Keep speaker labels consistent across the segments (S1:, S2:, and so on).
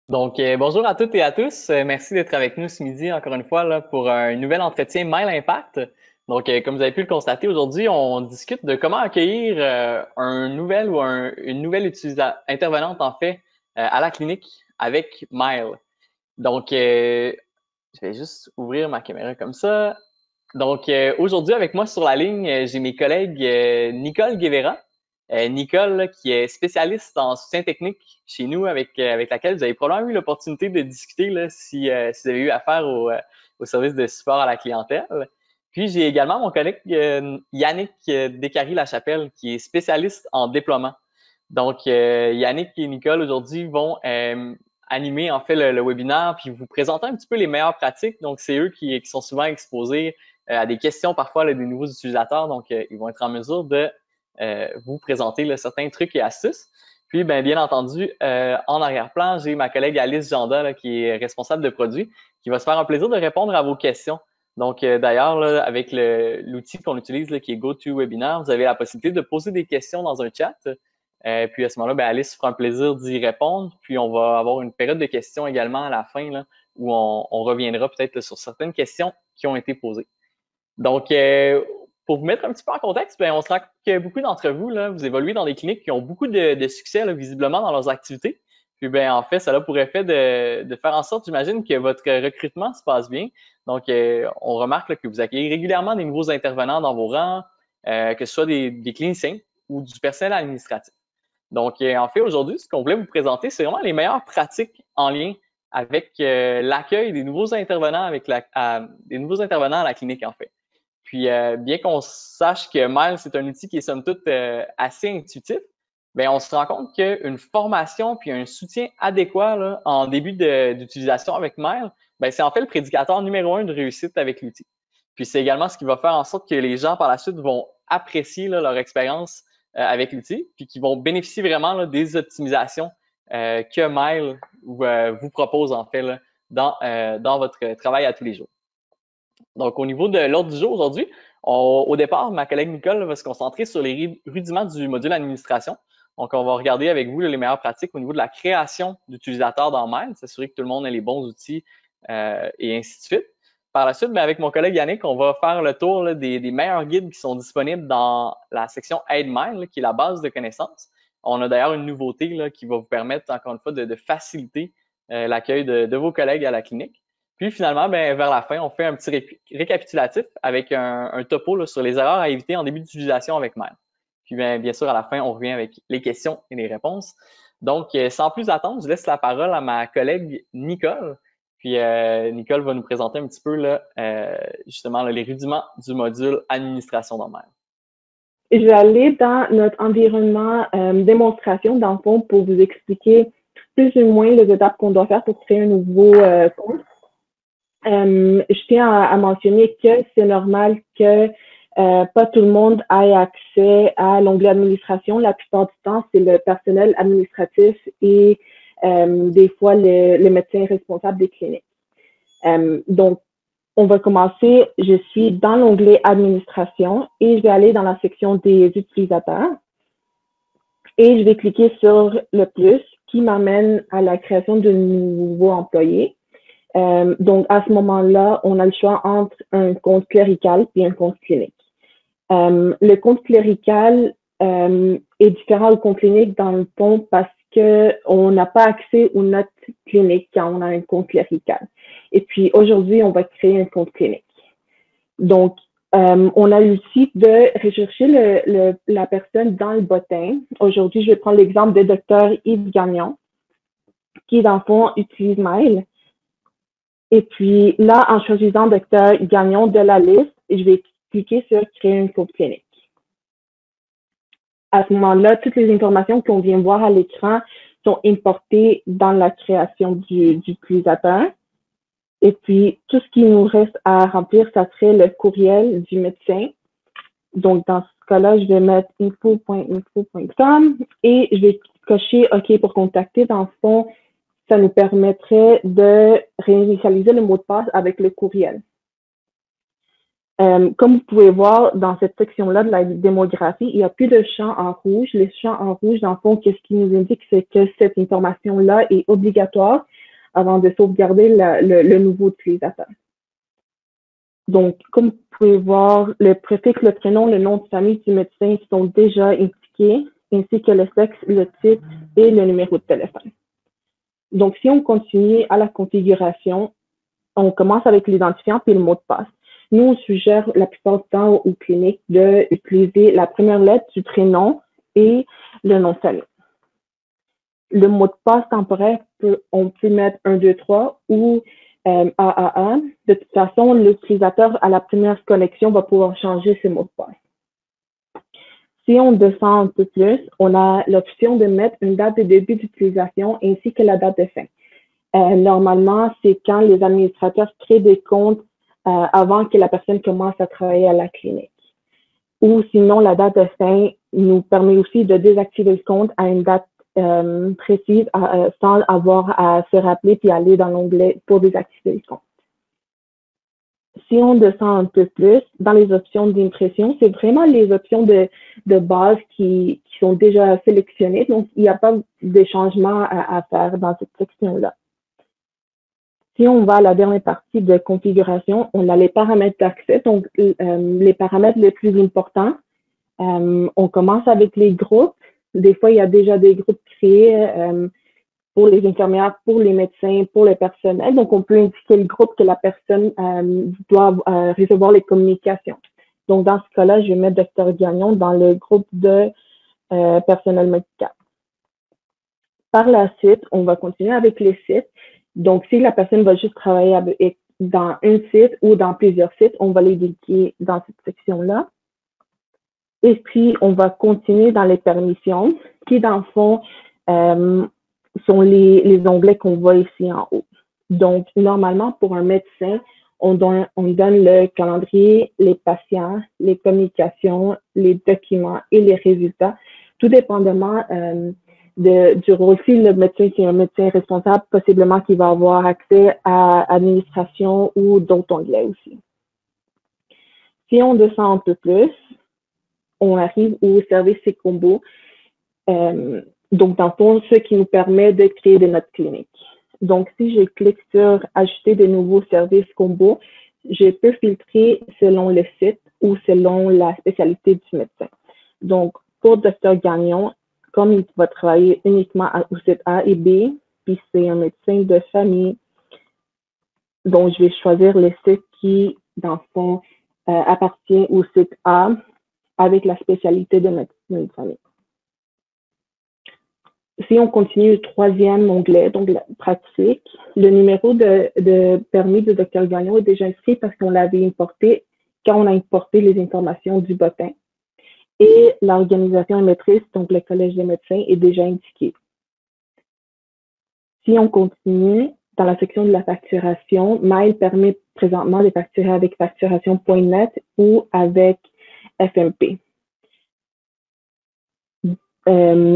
S1: Bonjour à toutes et à tous. Merci d'être avec nous ce midi, encore une fois, là, pour un nouvel entretien Mail Impact. Comme vous avez pu le constater, aujourd'hui, on discute de comment accueillir un nouvel ou une nouvelle intervenante, en fait, à la clinique avec Mail. Je vais juste ouvrir ma caméra comme ça. Aujourd'hui, avec moi sur la ligne, j'ai mes collègues Nicole Guevara. Nicole, là, qui est spécialiste en soutien technique chez nous, avec laquelle vous avez probablement eu l'opportunité de discuter là, si vous avez eu affaire au service de support à la clientèle. Puis, j'ai également mon collègue Yannick Descaries-Lachapelle, qui est spécialiste en déploiement. Yannick et Nicole, aujourd'hui, vont animer en fait le webinaire, puis vous présenter un petit peu les meilleures pratiques. Donc, c'est eux qui sont souvent exposés à des questions parfois là, des nouveaux utilisateurs. Ils vont être en mesure de vous présenter là, certains trucs et astuces. Puis, bien entendu, en arrière-plan, j'ai ma collègue Alice Janda, là, qui est responsable de produit, qui va se faire un plaisir de répondre à vos questions. D'ailleurs, là, avec l'outil qu'on utilise, là, qui est GoToWebinar, vous avez la possibilité de poser des questions dans un chat. Puis à ce moment-là, Alice fera un plaisir d'y répondre. Puis on va avoir une période de questions également à la fin, là, où on reviendra peut-être sur certaines questions qui ont été posées. Pour vous mettre un petit peu en contexte, on se rend compte que beaucoup d'entre vous, là, vous évoluez dans des cliniques qui ont beaucoup de succès, là, visiblement, dans leurs activités. Puis, en fait, ça a pour effet de faire en sorte, j'imagine, que votre recrutement se passe bien. On remarque là, que vous accueillez régulièrement des nouveaux intervenants dans vos rangs, que ce soit des cliniciens ou du personnel administratif. En fait, aujourd'hui, ce qu'on voulait vous présenter, c'est vraiment les meilleures pratiques en lien avec l'accueil des nouveaux intervenants des nouveaux intervenants à la clinique, en fait. Puis, bien qu'on sache que Mail, c'est un outil qui est somme toute assez intuitif, on se rend compte qu'une formation puis un soutien adéquat là, en début d'utilisation avec Mail, c'est en fait le prédicateur numéro 1 de réussite avec l'outil. Puis, c'est également ce qui va faire en sorte que les gens par la suite vont apprécier là, leur expérience avec l'outil, puis qui vont bénéficier vraiment là, des optimisations que Mail vous propose en fait là, dans votre travail à tous les jours. Donc, au niveau de l'ordre du jour aujourd'hui, au départ, ma collègue Nicole va se concentrer sur les rudiments du module administration. Donc, on va regarder avec vous les meilleures pratiques au niveau de la création d'utilisateurs dans Mail, s'assurer que tout le monde ait les bons outils et ainsi de suite. Par la suite, avec mon collègue Yannick, on va faire le tour là, des meilleurs guides qui sont disponibles dans la section Aide Mail, qui est la base de connaissances. On a d'ailleurs une nouveauté là, qui va vous permettre, encore une fois, de faciliter l'accueil de vos collègues à la clinique. Puis finalement, vers la fin, on fait un petit récapitulatif avec un topo là, sur les erreurs à éviter en début d'utilisation avec Mail. Puis bien sûr, à la fin, on revient avec les questions et les réponses. Donc, sans plus attendre, je laisse la parole à ma collègue Nicole. Puis Nicole va nous présenter un petit peu là, justement là, les rudiments du module administration dans Mail.
S2: Je vais aller dans notre environnement démonstration, dans le fond, pour vous expliquer plus ou moins les étapes qu'on doit faire pour créer un nouveau compte. Je tiens à mentionner que c'est normal que pas tout le monde ait accès à l'onglet administration. La plupart du temps, c'est le personnel administratif et des fois le médecin responsable des cliniques. Donc, on va commencer. Je suis dans l'onglet administration et je vais aller dans la section des utilisateurs et je vais cliquer sur le plus qui m'amène à la création de nouveaux employés. Donc, à ce moment-là, on a le choix entre un compte clérical et un compte clinique. Le compte clérical est différent du compte clinique dans le fond parce qu'on n'a pas accès aux notes cliniques quand on a un compte clérical. Et puis, aujourd'hui, on va créer un compte clinique. Donc, on a l'outil de rechercher la personne dans le bottin. Aujourd'hui, je vais prendre l'exemple de Dr. Yves Gagnon, qui, dans le fond, utilise Mail. Et puis là, en choisissant Dr. Gagnon de la liste, je vais cliquer sur Créer un compte clinique. À ce moment-là, toutes les informations qu'on vient voir à l'écran sont importées dans la création du utilisateur. Et puis, tout ce qui nous reste à remplir, ça serait le courriel du médecin. Donc, dans ce cas-là, je vais mettre info.info.com et je vais cocher OK pour contacter. Dans le fond, ça nous permettrait de réinitialiser le mot de passe avec le courriel. Comme vous pouvez voir dans cette section-là de la démographie, il n'y a plus de champs en rouge. Les champs en rouge, dans le fond, qu'est-ce qui nous indique, c'est que cette information-là est obligatoire avant de sauvegarder le nouveau utilisateur. Donc, comme vous pouvez voir, le préfixe, le prénom, le nom de famille du médecin sont déjà indiqués, ainsi que le sexe, le titre et le numéro de téléphone. Donc, si on continue à la configuration, on commence avec l'identifiant puis le mot de passe. Nous, on suggère la plupart du temps aux cliniques d'utiliser la première lettre du prénom et le nom de famille. Le mot de passe temporaire, on peut mettre 1, 2, 3 ou AAA. De toute façon, l'utilisateur à la première connexion va pouvoir changer ses mots de passe. Si on descend un peu plus, on a l'option de mettre une date de début d'utilisation ainsi que la date de fin. Normalement, c'est quand les administrateurs créent des comptes avant que la personne commence à travailler à la clinique. Ou sinon, la date de fin nous permet aussi de désactiver le compte à une date précise sans avoir à se rappeler puis aller dans l'onglet pour désactiver le compte. Si on descend un peu plus, dans les options d'impression, c'est vraiment les options de base qui sont déjà sélectionnées. Donc, il n'y a pas de changements à faire dans cette section-là. Si on va à la dernière partie de configuration, on a les paramètres d'accès, donc les paramètres les plus importants. On commence avec les groupes. Des fois, il y a déjà des groupes créés pour les infirmières, pour les médecins, pour le personnel. Donc, on peut indiquer le groupe que la personne doit recevoir les communications. Donc, dans ce cas-là, je vais mettre Dr Gagnon dans le groupe de personnel médical. Par la suite, on va continuer avec les sites. Donc, si la personne va juste travailler dans un site ou dans plusieurs sites, on va les indiquer dans cette section-là. Et puis, on va continuer dans les permissions, qui, dans le fond, sont les onglets qu'on voit ici en haut. Donc, normalement, pour un médecin, on donne le calendrier, les patients, les communications, les documents et les résultats, tout dépendamment du rôle. Si le médecin, c'est un médecin responsable, possiblement qu'il va avoir accès à administration ou d'autres onglets aussi. Si on descend un peu plus, on arrive au service et combos. Donc, dans le fond, ce qui nous permet de créer de notre clinique. Donc, si je clique sur ajouter de nouveaux services combos, je peux filtrer selon le site ou selon la spécialité du médecin. Donc, pour Dr Gagnon, comme il va travailler uniquement au site A et B, puis c'est un médecin de famille, donc je vais choisir le site qui, dans le fond, appartient au site A avec la spécialité de médecin de famille. Si on continue le troisième onglet, donc la pratique, le numéro de permis de Dr Gagnon est déjà inscrit parce qu'on l'avait importé quand on a importé les informations du bottin. Et l'organisation émettrice, donc le Collège des médecins, est déjà indiqué. Si on continue, dans la section de la facturation, Mail permet présentement de facturer avec facturation.net ou avec FMP.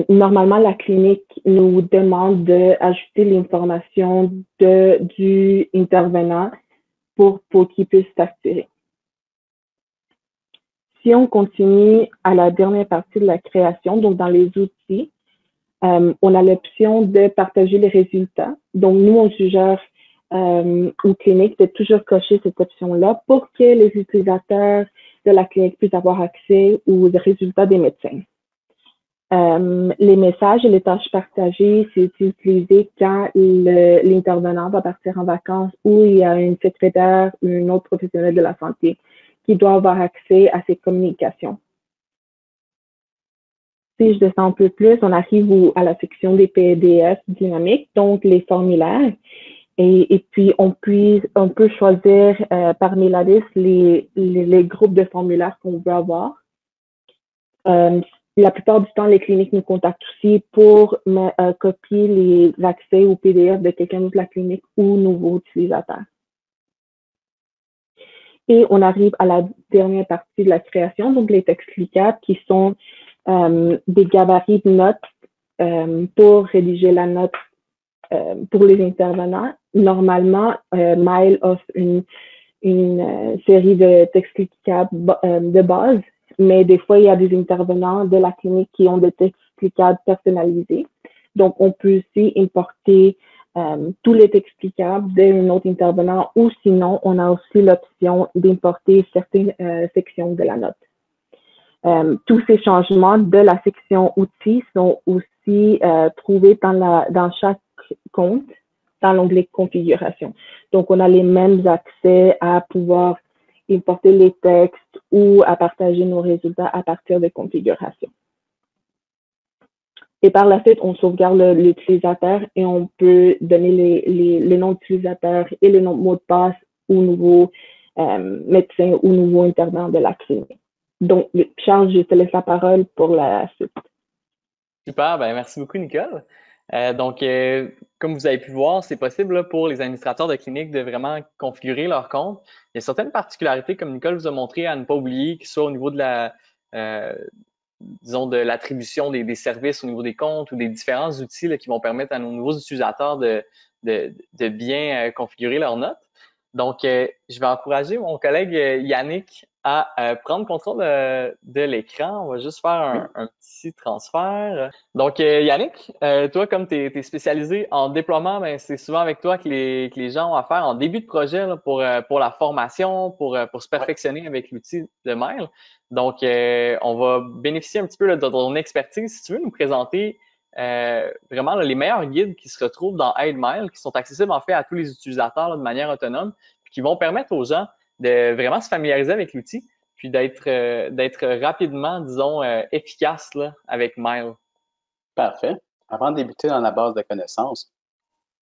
S2: Normalement, la clinique nous demande d'ajouter l'information du intervenant pour qu'il puisse facturer. Si on continue à la dernière partie de la création, donc dans les outils, on a l'option de partager les résultats. Donc, nous, on suggère aux cliniques de toujours cocher cette option-là pour que les utilisateurs de la clinique puissent avoir accès aux résultats des médecins. Les messages et les tâches partagées, c'est utilisé quand l'intervenant va partir en vacances ou il y a une secrétaire ou un autre professionnel de la santé qui doit avoir accès à ces communications. Si je descends un peu plus, on arrive à la section des PDF dynamiques, donc les formulaires. Et puis, on peut choisir parmi la liste les groupes de formulaires qu'on veut avoir. La plupart du temps, les cliniques nous contactent aussi pour copier les accès au PDF de quelqu'un de la clinique ou nouveau utilisateur. Et on arrive à la dernière partie de la création, donc les textes cliquables qui sont des gabarits de notes pour rédiger la note pour les intervenants. Normalement, Mail offre une série de textes cliquables de base, mais des fois, il y a des intervenants de la clinique qui ont des textes cliquables personnalisés. Donc, on peut aussi importer tout est explicable d'un autre intervenant ou sinon, on a aussi l'option d'importer certaines sections de la note. Tous ces changements de la section outils sont aussi trouvés dans chaque compte, dans l'onglet configuration. Donc, on a les mêmes accès à pouvoir importer les textes ou à partager nos résultats à partir de configuration. Et par la suite, on sauvegarde l'utilisateur et on peut donner le nom d'utilisateur et le nom de mot de passe au nouveau médecin ou nouveau intervenant de la clinique. Donc, Charles, je te laisse la parole pour la suite.
S1: Super, ben merci beaucoup, Nicole. Comme vous avez pu voir, c'est possible là, pour les administrateurs de clinique de vraiment configurer leur compte. Il y a certaines particularités, comme Nicole vous a montré, à ne pas oublier, qui soit au niveau de la, disons, de l'attribution des services au niveau des comptes ou des différents outils là, qui vont permettre à nos nouveaux utilisateurs de bien configurer leurs notes. Donc, je vais encourager mon collègue Yannick à prendre contrôle de l'écran. On va juste faire un petit transfert. Donc, Yannick, toi, comme tu es spécialisé en déploiement, ben, c'est souvent avec toi que les gens ont affaire en début de projet là, pour la formation, pour se perfectionner avec l'outil de Mail. Donc, on va bénéficier un petit peu là, de ton expertise. Si tu veux nous présenter vraiment là, les meilleurs guides qui se retrouvent dans AidMail, qui sont accessibles en fait à tous les utilisateurs là, de manière autonome, puis qui vont permettre aux gens de vraiment se familiariser avec l'outil, puis d'être rapidement, disons, efficace là, avec Mail.
S3: Parfait. Avant de débuter dans la base de connaissances,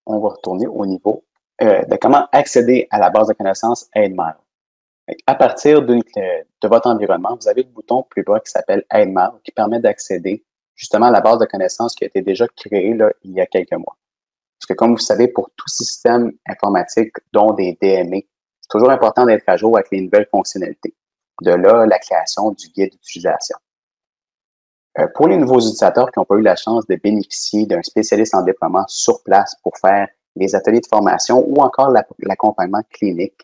S3: on va retourner au niveau de comment accéder à la base de connaissances AidMail. À partir de votre environnement, vous avez le bouton plus bas qui s'appelle AidMail qui permet d'accéder justement à la base de connaissances qui a été déjà créée là, il y a quelques mois. Parce que comme vous savez, pour tout système informatique, dont des DME, c'est toujours important d'être à jour avec les nouvelles fonctionnalités. De là, la création du guide d'utilisation. Pour les nouveaux utilisateurs qui n'ont pas eu la chance de bénéficier d'un spécialiste en déploiement sur place pour faire les ateliers de formation ou encore l'accompagnement clinique,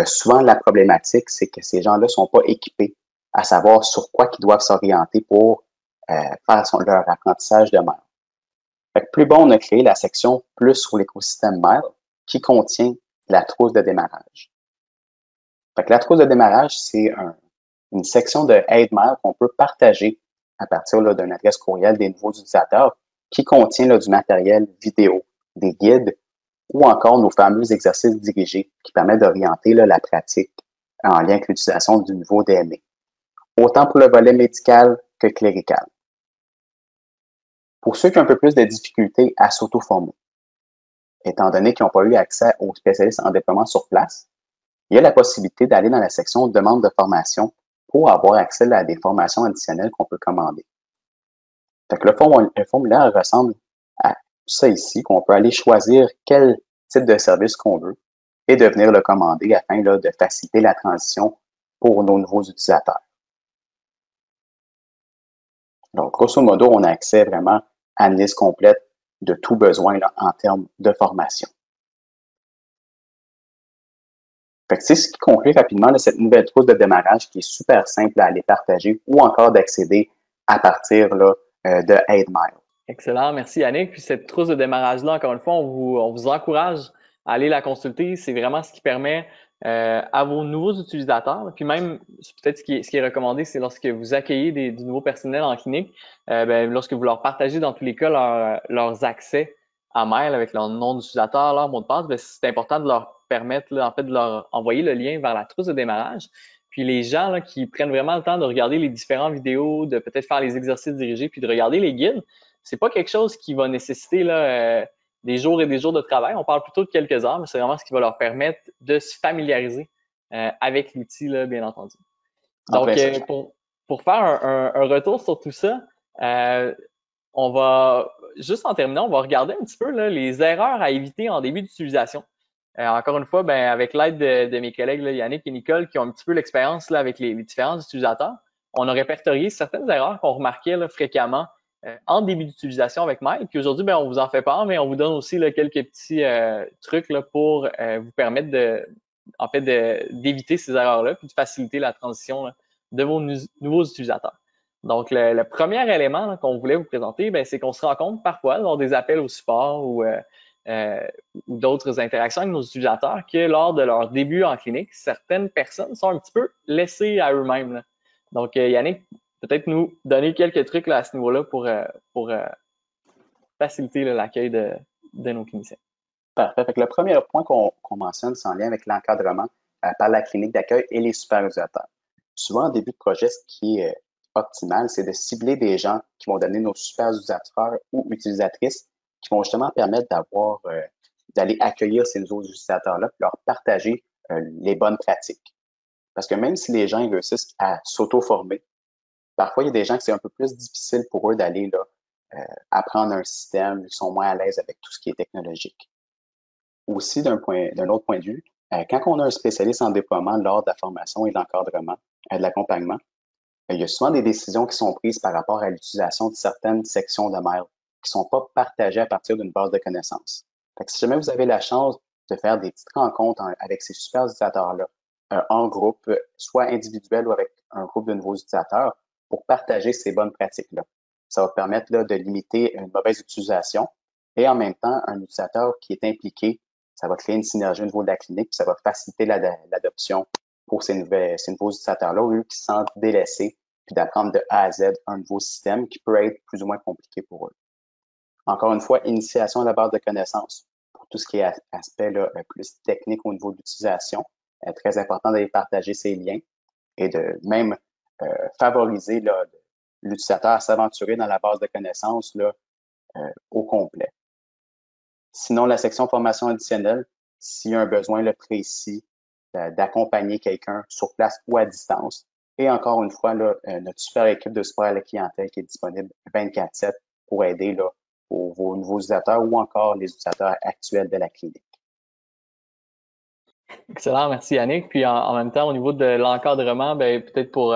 S3: souvent la problématique, c'est que ces gens-là ne sont pas équipés à savoir sur quoi ils doivent s'orienter pour faire leur apprentissage de Mail. Fait que plus bon, on a créé la section plus sur l'écosystème Mail qui contient la trousse de démarrage. Fait que la trousse de démarrage, c'est une section de AidMail qu'on peut partager à partir d'une adresse courriel des nouveaux utilisateurs qui contient là, du matériel vidéo, des guides ou encore nos fameux exercices dirigés qui permettent d'orienter la pratique en lien avec l'utilisation du nouveau DME, autant pour le volet médical que clérical. Pour ceux qui ont un peu plus de difficultés à s'auto-former, étant donné qu'ils n'ont pas eu accès aux spécialistes en déploiement sur place, il y a la possibilité d'aller dans la section demande de formation pour avoir accès à des formations additionnelles qu'on peut commander. Fait que le formulaire ressemble à ça ici, qu'on peut aller choisir quel type de service qu'on veut et de venir le commander afin là, de faciliter la transition pour nos nouveaux utilisateurs. Donc, grosso modo, on a accès vraiment à une liste complète de tout besoin là, en termes de formation. C'est ce qui conclut rapidement là, cette nouvelle trousse de démarrage qui est super simple à aller partager ou encore d'accéder à partir là, de AidMail.
S1: Excellent, merci Yannick. Puis cette trousse de démarrage-là, encore une fois, on vous encourage à aller la consulter. C'est vraiment ce qui permet à vos nouveaux utilisateurs, puis même, peut-être ce qui est recommandé, c'est lorsque vous accueillez du nouveau personnel en clinique, lorsque vous leur partagez dans tous les cas leurs accès à Mail avec leur nom d'utilisateur, leur mot de passe, c'est important de leur permettre, là, en fait, de leur envoyer le lien vers la trousse de démarrage. Puis les gens là, qui prennent vraiment le temps de regarder les différentes vidéos, de peut-être faire les exercices dirigés, puis de regarder les guides, c'est pas quelque chose qui va nécessiter là, des jours et des jours de travail. On parle plutôt de quelques heures, mais c'est vraiment ce qui va leur permettre de se familiariser avec l'outil, là, bien entendu. Donc, pour faire un retour sur tout ça, on va, juste en terminant, on va regarder un petit peu là, les erreurs à éviter en début d'utilisation. Encore une fois, avec l'aide de mes collègues là, Yannick et Nicole qui ont un petit peu l'expérience là, avec les différents utilisateurs, on a répertorié certaines erreurs qu'on remarquait là, fréquemment en début d'utilisation avec Mail. Puis aujourd'hui, on vous en fait part, mais on vous donne aussi là, quelques petits trucs là, pour vous permettre d'éviter ces erreurs-là puis de faciliter la transition là, de vos nouveaux utilisateurs. Donc, le premier élément qu'on voulait vous présenter, c'est qu'on se rend compte parfois lors des appels au support ou ou d'autres interactions avec nos utilisateurs que lors de leur début en clinique, certaines personnes sont un petit peu laissées à eux-mêmes, là. Donc, Yannick, peut-être nous donner quelques trucs là, à ce niveau-là pour faciliter l'accueil de nos cliniciens.
S3: Parfait. Fait que le premier point qu'on mentionne, c'est en lien avec l'encadrement par la clinique d'accueil et les supervisateurs. Souvent, en début de projet, ce qui est optimal, c'est de cibler des gens qui vont donner nos supervisateurs ou utilisatrices qui vont justement permettre d'aller accueillir ces nouveaux utilisateurs-là et leur partager les bonnes pratiques. Parce que même si les gens réussissent à s'auto-former, parfois, il y a des gens que c'est un peu plus difficile pour eux d'aller apprendre un système, ils sont moins à l'aise avec tout ce qui est technologique. Aussi, d'un autre point de vue, quand on a un spécialiste en déploiement lors de la formation et de l'encadrement, de l'accompagnement, il y a souvent des décisions qui sont prises par rapport à l'utilisation de certaines sections de mail qui ne sont pas partagées à partir d'une base de connaissances. Fait que si jamais vous avez la chance de faire des petites rencontres avec ces super utilisateurs-là, en groupe, soit individuel ou avec un groupe de nouveaux utilisateurs, pour partager ces bonnes pratiques-là. Ça va permettre de limiter une mauvaise utilisation et en même temps, un utilisateur qui est impliqué, ça va créer une synergie au niveau de la clinique, puis ça va faciliter l'adoption pour ces nouveaux utilisateurs-là, au lieu qu'ils se sentent délaissés, puis d'apprendre de A à Z un nouveau système qui peut être plus ou moins compliqué pour eux. Encore une fois, initiation à la base de connaissances. Pour tout ce qui est aspect plus technique au niveau de l'utilisation, très important d'aller partager ces liens et de même favoriser l'utilisateur à s'aventurer dans la base de connaissances au complet. Sinon, la section formation additionnelle, s'il y a un besoin précis d'accompagner quelqu'un sur place ou à distance. Et encore une fois, notre super équipe de support à la clientèle qui est disponible 24/7 pour aider pour vos nouveaux utilisateurs ou encore les utilisateurs actuels de la clinique.
S1: Excellent, merci Yannick. Puis en même temps, au niveau de l'encadrement, peut-être pour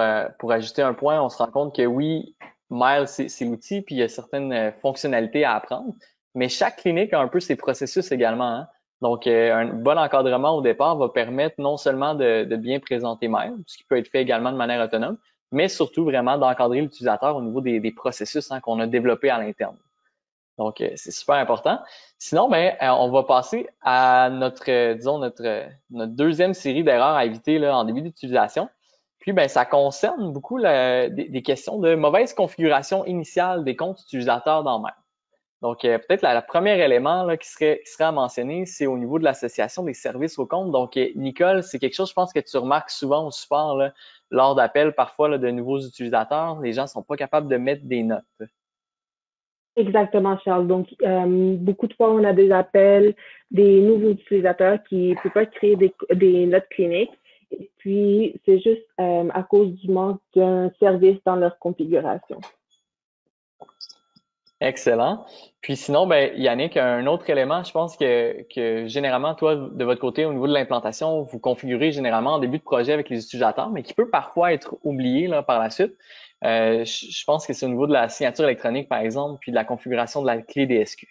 S1: ajouter un point, on se rend compte que oui, Mail, c'est l'outil, puis il y a certaines fonctionnalités à apprendre, mais chaque clinique a un peu ses processus également, hein. Donc, un bon encadrement au départ va permettre non seulement de bien présenter Mail, ce qui peut être fait également de manière autonome, mais surtout vraiment d'encadrer l'utilisateur au niveau des processus qu'on a développés à l'interne. Donc, c'est super important. Sinon, on va passer à notre deuxième série d'erreurs à éviter là, en début d'utilisation. Puis, ça concerne beaucoup des questions de mauvaise configuration initiale des comptes utilisateurs dans Mail. Donc, peut-être le premier élément là, qui serait à mentionner, c'est au niveau de l'association des services au compte. Donc, Nicole, c'est quelque chose, je pense, que tu remarques souvent au support là, lors d'appels parfois là, de nouveaux utilisateurs. Les gens ne sont pas capables de mettre des notes.
S2: Exactement, Charles. Donc, beaucoup de fois, on a des appels, des nouveaux utilisateurs qui ne peuvent pas créer des notes cliniques. Et puis, c'est juste à cause du manque d'un service dans leur configuration.
S1: Excellent. Puis sinon, Yannick, un autre élément, je pense que généralement, toi, de votre côté, au niveau de l'implantation, vous configurez généralement en début de projet avec les utilisateurs, mais qui peut parfois être oublié là, par la suite. Je pense que c'est au niveau de la signature électronique, par exemple, puis de la configuration de la clé DSQ.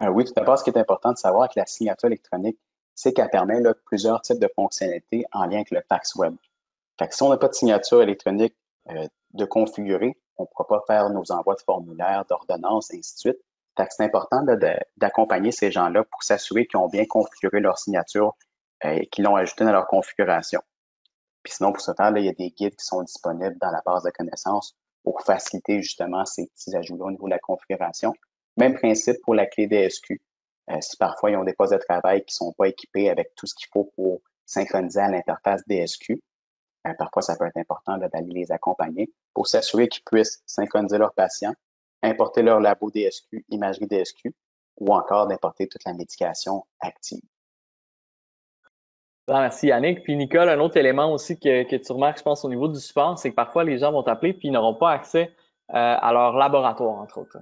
S3: Oui, tout d'abord, ce qui est important de savoir avec la signature électronique, c'est qu'elle permet plusieurs types de fonctionnalités en lien avec le fax web. Fait que si on n'a pas de signature électronique de configurer, on ne pourra pas faire nos envois de formulaires, d'ordonnances, et ainsi de suite. Fait que c'est important d'accompagner ces gens-là pour s'assurer qu'ils ont bien configuré leur signature et qu'ils l'ont ajouté dans leur configuration. Puis sinon, pour ce faire, il y a des guides qui sont disponibles dans la base de connaissances pour faciliter justement ces petits ajouts-là au niveau de la configuration. Même principe pour la clé DSQ. Si parfois ils ont des postes de travail qui ne sont pas équipés avec tout ce qu'il faut pour synchroniser à l'interface DSQ, parfois ça peut être important d'aller les accompagner pour s'assurer qu'ils puissent synchroniser leurs patients, importer leur labo DSQ, imagerie DSQ, ou encore d'importer toute la médication active.
S1: Merci Yannick. Puis Nicole, un autre élément aussi que tu remarques, je pense, au niveau du support, c'est que parfois les gens vont t'appeler puis ils n'auront pas accès à leur laboratoire, entre autres.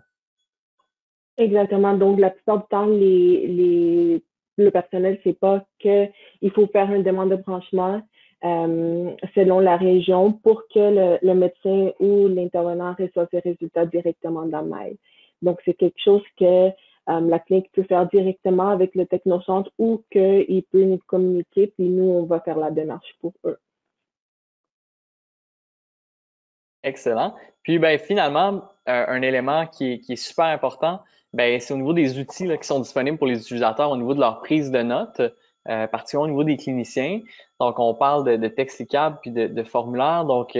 S2: Exactement. Donc, la plupart du temps, le personnel ne sait pas qu'il faut faire une demande de branchement selon la région pour que le médecin ou l'intervenant reçoive ses résultats directement dans Mail. Donc, c'est quelque chose que la clinique peut faire directement avec le technocentre ou qu'il peut nous communiquer, puis nous, on va faire la démarche pour eux.
S1: Excellent. Puis finalement, un élément qui est super important, Ben, c'est au niveau des outils là, qui sont disponibles pour les utilisateurs, au niveau de leur prise de notes, particulièrement au niveau des cliniciens. Donc, on parle de texte cliquable puis de formulaire. Donc,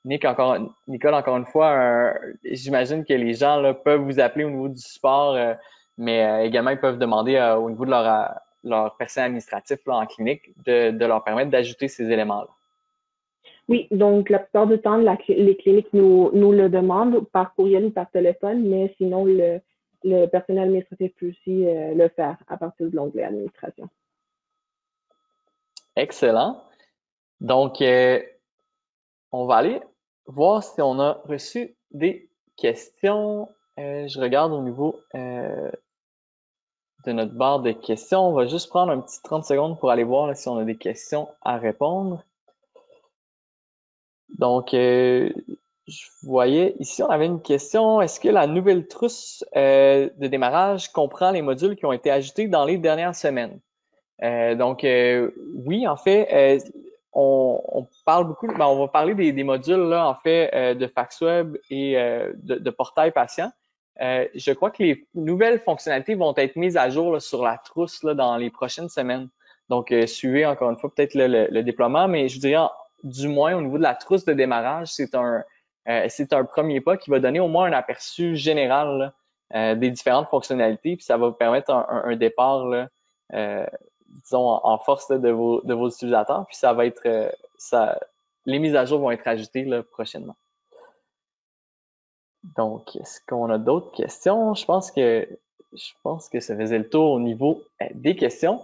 S1: Nicole, encore une fois, j'imagine que les gens là, peuvent vous appeler au niveau du support, mais également, ils peuvent demander au niveau de leur personnel administratif là, en clinique de leur permettre d'ajouter ces éléments-là.
S2: Oui, donc la plupart du temps, les cliniques nous le demandent par courriel ou par téléphone, mais sinon, le personnel administratif peut aussi le faire à partir de l'onglet administration.
S1: Excellent. Donc, on va aller voir si on a reçu des questions. Je regarde au niveau de notre barre de questions. On va juste prendre un petit 30 secondes pour aller voir là, si on a des questions à répondre. Donc, je voyais ici, on avait une question. Est-ce que la nouvelle trousse de démarrage comprend les modules qui ont été ajoutés dans les dernières semaines? Donc, oui, en fait, on parle beaucoup, ben, on va parler des modules là, en fait, de FaxWeb et de portail patient. Je crois que les nouvelles fonctionnalités vont être mises à jour là, sur la trousse là, dans les prochaines semaines. Donc, suivez encore une fois peut-être le déploiement, mais je dirais du moins au niveau de la trousse de démarrage, c'est un premier pas qui va donner au moins un aperçu général là, des différentes fonctionnalités, puis ça va vous permettre un départ là, disons, en force là, de vos utilisateurs. Puis ça va être les mises à jour vont être ajoutées là, prochainement. Donc, est-ce qu'on a d'autres questions? Je pense que ça faisait le tour au niveau des questions.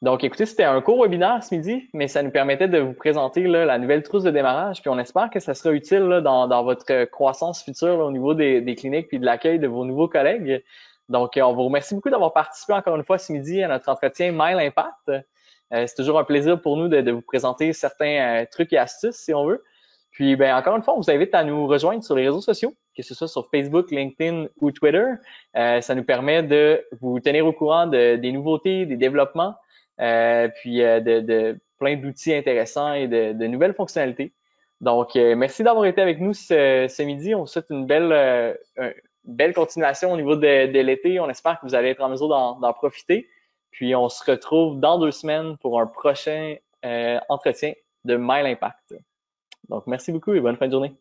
S1: Donc, écoutez, c'était un court webinaire ce midi, mais ça nous permettait de vous présenter là, la nouvelle trousse de démarrage. Puis on espère que ça sera utile là, dans votre croissance future là, au niveau des cliniques puis de l'accueil de vos nouveaux collègues. Donc, on vous remercie beaucoup d'avoir participé encore une fois ce midi à notre entretien Mail Impact. C'est toujours un plaisir pour nous de vous présenter certains trucs et astuces, si on veut. Puis, ben, encore une fois, on vous invite à nous rejoindre sur les réseaux sociaux, que ce soit sur Facebook, LinkedIn ou Twitter. Ça nous permet de vous tenir au courant des nouveautés, des développements, puis de plein d'outils intéressants et de nouvelles fonctionnalités. Donc, merci d'avoir été avec nous ce midi. On vous souhaite une belle continuation au niveau de l'été. On espère que vous allez être en mesure d'en profiter. Puis, on se retrouve dans 2 semaines pour un prochain entretien de Mail Impact. Donc, merci beaucoup et bonne fin de journée.